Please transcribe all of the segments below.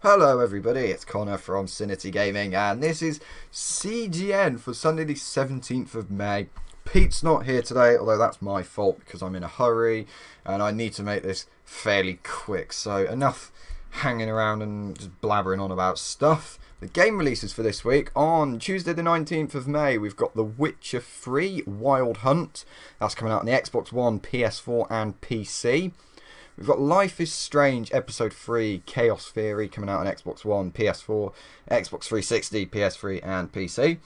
Hello everybody, it's Connor from Cinity Gaming and this is CGN for Sunday the 17th of May. Pete's not here today, although that's my fault because I'm in a hurry and I need to make this fairly quick. So enough hanging around and just blabbering on about stuff. The game releases for this week on Tuesday the 19th of May. We've got The Witcher 3 Wild Hunt. That's coming out on the Xbox One, PS4 and PC. We've got Life is Strange Episode 3 Chaos Theory coming out on Xbox One, PS4, Xbox 360, PS3 and PC.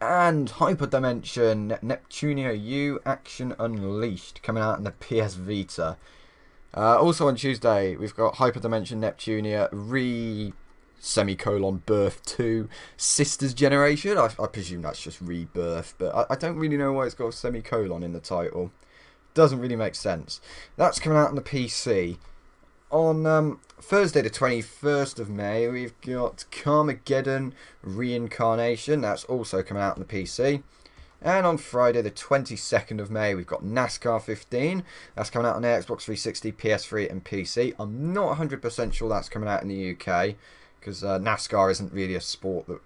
And Hyperdimension Neptunia U Action Unleashed coming out on the PS Vita. Also on Tuesday, we've got Hyperdimension Neptunia Birth 2 Sisters Generation. I presume that's just Rebirth, but I don't really know why it's got a semicolon in the title. Doesn't really make sense. That's coming out on the PC. On Thursday the 21st of May, we've got Carmageddon Reincarnation. That's also coming out on the PC. And on Friday the 22nd of May, we've got NASCAR 15. That's coming out on the Xbox 360, PS3 and PC. I'm not 100% sure that's coming out in the UK, because NASCAR isn't really a sport that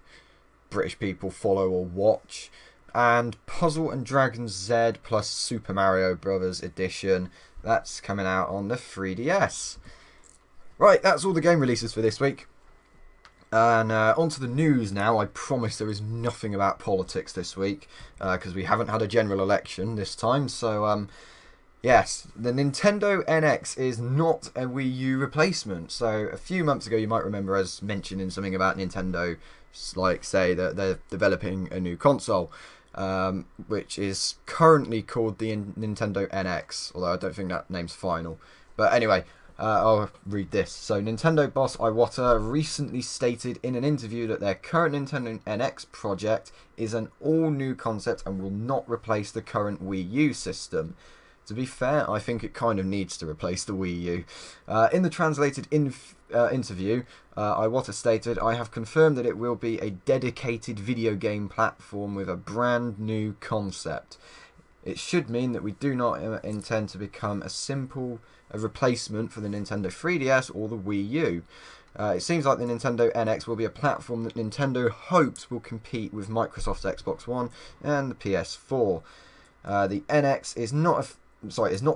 British people follow or watch. And Puzzle and Dragons Z plus Super Mario Brothers Edition. That's coming out on the 3DS. Right, that's all the game releases for this week. And on to the news now. I promise there is nothing about politics this week, because we haven't had a general election this time. So, yes, the Nintendo NX is not a Wii U replacement. So, a few months ago, you might remember us mentioning something about Nintendo, like, say, that they're developing a new console. Which is currently called the Nintendo NX, although I don't think that name's final. But anyway, I'll read this. So, Nintendo boss Iwata recently stated in an interview that their current Nintendo NX project is an all-new concept and will not replace the current Wii U system. To be fair, I think it kind of needs to replace the Wii U. In the translated interview, Iwata stated, "I have confirmed that it will be a dedicated video game platform with a brand new concept. It should mean that we do not intend to become a replacement for the Nintendo 3DS or the Wii U. It seems like the Nintendo NX will be a platform that Nintendo hopes will compete with Microsoft's Xbox One and the PS4. The NX is not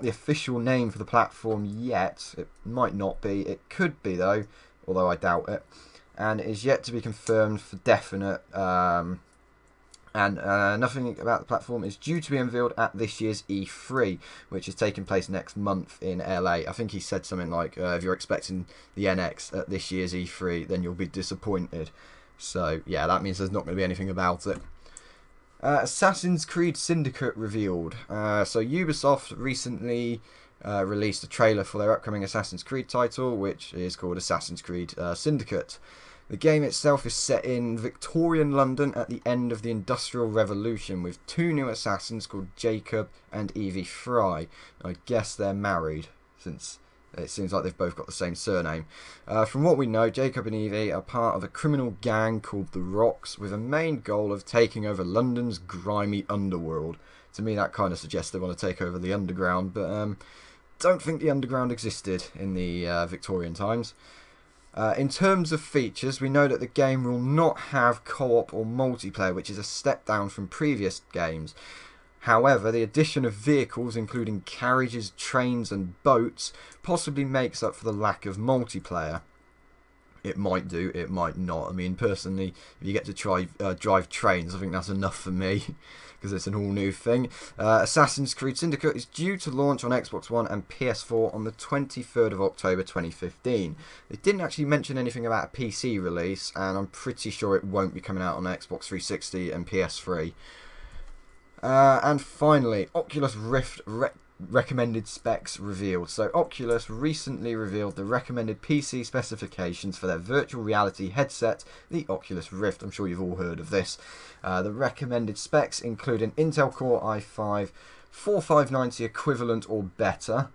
the official name for the platform yet. It might not be. It could be, though, although I doubt it. And it is yet to be confirmed for definite. And nothing about the platform is due to be unveiled at this year's E3, which is taking place next month in LA. I think he said something like, if you're expecting the NX at this year's E3, then you'll be disappointed. So, yeah, that means there's not going to be anything about it. Assassin's Creed Syndicate revealed. So Ubisoft recently released a trailer for their upcoming Assassin's Creed title, which is called Assassin's Creed Syndicate. The game itself is set in Victorian London at the end of the Industrial Revolution, with two new assassins called Jacob and Evie Fry. I guess they're married, since it seems like they've both got the same surname. From what we know, Jacob and Evie are part of a criminal gang called the Rocks, with a main goal of taking over London's grimy underworld. To me, that kind of suggests they want to take over the underground, but don't think the underground existed in the Victorian times. In terms of features, we know that the game will not have co-op or multiplayer, which is a step down from previous games. However, the addition of vehicles, including carriages, trains and boats, possibly makes up for the lack of multiplayer. It might do, it might not. I mean, personally, if you get to try drive trains, I think that's enough for me, because it's an all-new thing. Assassin's Creed Syndicate is due to launch on Xbox One and PS4 on the 23rd of October 2015. They didn't actually mention anything about a PC release, and I'm pretty sure it won't be coming out on Xbox 360 and PS3. And finally, Oculus Rift recommended specs revealed. So Oculus recently revealed the recommended PC specifications for their virtual reality headset, the Oculus Rift. I'm sure you've all heard of this. The recommended specs include an Intel Core i5 4590 equivalent or better,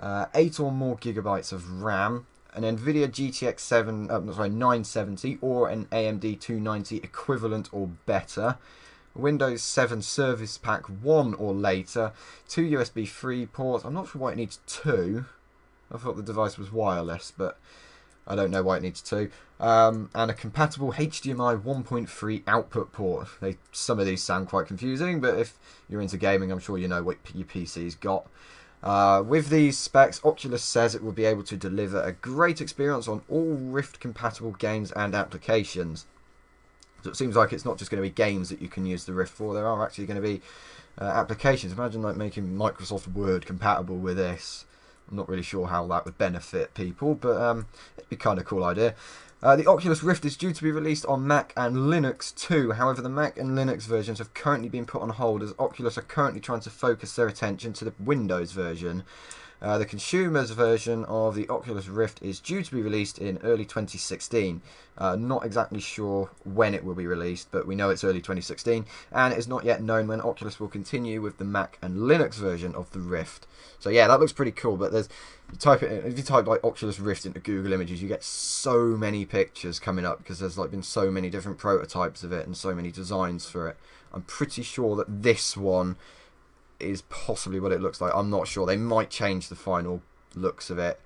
8 or more gigabytes of RAM, an Nvidia GTX 970 or an AMD 290 equivalent or better, Windows 7 Service Pack 1 or later, 2 USB 3 ports. I'm not sure why it needs 2. I thought the device was wireless, but I don't know why it needs two. And a compatible HDMI 1.3 output port. Some of these sound quite confusing, but if you're into gaming, I'm sure you know what your PC's got. With these specs, Oculus says it will be able to deliver a great experience on all Rift-compatible games and applications. So it seems like it's not just going to be games that you can use the Rift for. There are actually going to be applications. Imagine like making Microsoft Word compatible with this. I'm not really sure how that would benefit people, but it'd be kind of a cool idea. The Oculus Rift is due to be released on Mac and Linux too. However, the Mac and Linux versions have currently been put on hold as Oculus are currently trying to focus their attention to the Windows version. The consumer's version of the Oculus Rift is due to be released in early 2016. Not exactly sure when it will be released, but we know it's early 2016, and it is not yet known when Oculus will continue with the Mac and Linux version of the Rift. So yeah, that looks pretty cool, but if you type like Oculus Rift into Google Images, you get so many pictures coming up because there's like been so many different prototypes of it and so many designs for it. I'm pretty sure that this one is possibly what it looks like. I'm not sure. They might change the final looks of it,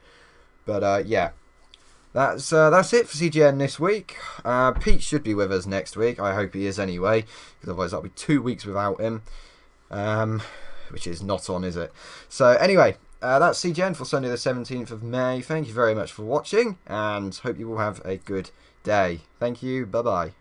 but yeah, that's it for CGN this week. Pete should be with us next week. I hope he is anyway, because otherwise that'll be 2 weeks without him, which is not on, is it? So anyway, that's CGN for Sunday the 17th of May. Thank you very much for watching, and hope you all have a good day. Thank you. Bye bye.